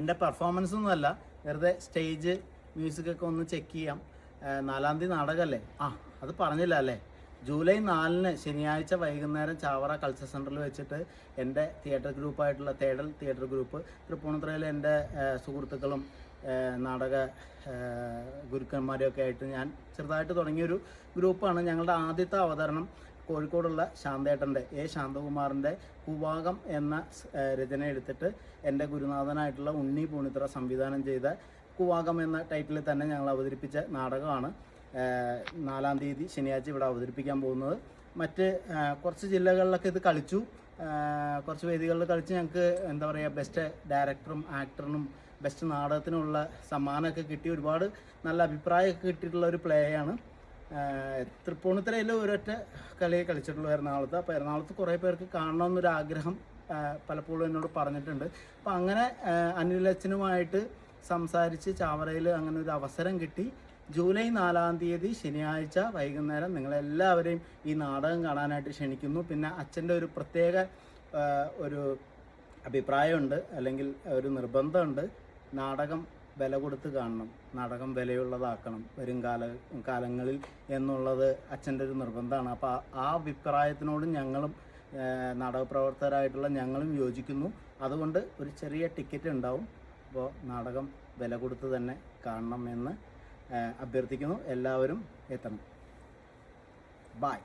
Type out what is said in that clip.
എൻ്റെ പെർഫോമൻസ് ഒന്നുമല്ല, വെറുതെ സ്റ്റേജ് മ്യൂസിക്കൊക്കെ ഒന്ന് ചെക്ക് ചെയ്യാം. 4-ാം തീയതി നാടകമല്ലേ? അത് പറഞ്ഞില്ല അല്ലേ? ജൂലൈ 4-ന് ശനിയാഴ്ച വൈകുന്നേരം ചാവറ കൾച്ചർ സെൻറ്ററിൽ വെച്ചിട്ട് എൻ്റെ തിയേറ്റർ ഗ്രൂപ്പായിട്ടുള്ള തേടൽ തിയേറ്റർ ഗ്രൂപ്പ്, തൃപ്പൂണിത്തുറയിലെ എൻ്റെ സുഹൃത്തുക്കളും നാടക ഗുരുക്കന്മാരെയൊക്കെ ആയിട്ട് ഞാൻ ചെറുതായിട്ട് തുടങ്ങിയൊരു ഗ്രൂപ്പാണ്. ഞങ്ങളുടെ ആദ്യത്തെ അവതരണം കോഴിക്കോടുള്ള ശാന്തേട്ടൻ്റെ ശാന്തകുമാറിൻ്റെ കൂവാകം എന്ന രചന എടുത്തിട്ട് എൻ്റെ ഗുരുനാഥനായിട്ടുള്ള ഉണ്ണി പൂണിത്തുറ സംവിധാനം ചെയ്ത കൂവാകം എന്ന ടൈറ്റിലിൽ തന്നെ ഞങ്ങൾ അവതരിപ്പിച്ച നാടകമാണ് 4-ാം തീയതി ശനിയാഴ്ച ഇവിടെ അവതരിപ്പിക്കാൻ പോകുന്നത്. മറ്റ് കുറച്ച് ജില്ലകളിലൊക്കെ ഇത് കളിച്ചു, കുറച്ച് വേദികളിൽ കളിച്ച് ഞങ്ങൾക്ക് എന്താ പറയുക, ബെസ്റ്റ് ഡയറക്ടറും ആക്ടറിനും ബെസ്റ്റ് നാടകത്തിനുള്ള സമ്മാനമൊക്കെ കിട്ടി. ഒരുപാട് നല്ല അഭിപ്രായമൊക്കെ കിട്ടിയിട്ടുള്ള ഒരു പ്ലേയാണ്. തൃപ്പൂണിത്തുറയിൽ ഒരൊറ്റ കളിയെ കളിച്ചിട്ടുള്ളൂ, എറണാകുളത്ത്. അപ്പോൾ എറണാകുളത്ത് കുറേ പേർക്ക് കാണണമെന്നൊരാഗ്രഹം പലപ്പോഴും എന്നോട് പറഞ്ഞിട്ടുണ്ട്. അപ്പോൾ അങ്ങനെ അനിലച്ചനുമായിട്ട് സംസാരിച്ച് ചാവറയിൽ അങ്ങനെ ഒരു അവസരം കിട്ടി. ജൂലൈ 4-ാം തീയതി ശനിയാഴ്ച വൈകുന്നേരം നിങ്ങളെല്ലാവരെയും ഈ നാടകം കാണാനായിട്ട് ക്ഷണിക്കുന്നു. പിന്നെ അച്ഛൻ്റെ ഒരു പ്രത്യേക ഒരു അഭിപ്രായമുണ്ട്, അല്ലെങ്കിൽ ഒരു നിർബന്ധമുണ്ട്. നാടകം വില കൊടുത്ത് കാണണം, നാടകം വിലയുള്ളതാക്കണം വരും കാലങ്ങളിൽ എന്നുള്ളത് അച്ഛൻ്റെ ഒരു നിർബന്ധമാണ്. അപ്പോൾ ആ അഭിപ്രായത്തിനോട് ഞങ്ങളും നാടകപ്രവർത്തകരായിട്ടുള്ള ഞങ്ങളും യോജിക്കുന്നു. അതുകൊണ്ട് ഒരു ചെറിയ ടിക്കറ്റ് ഉണ്ടാവും. അപ്പോൾ നാടകം വില കൊടുത്ത് തന്നെ കാണണം എന്ന് അഭ്യർത്ഥിക്കുന്നു. എല്ലാവരും എത്തണം. ബൈ.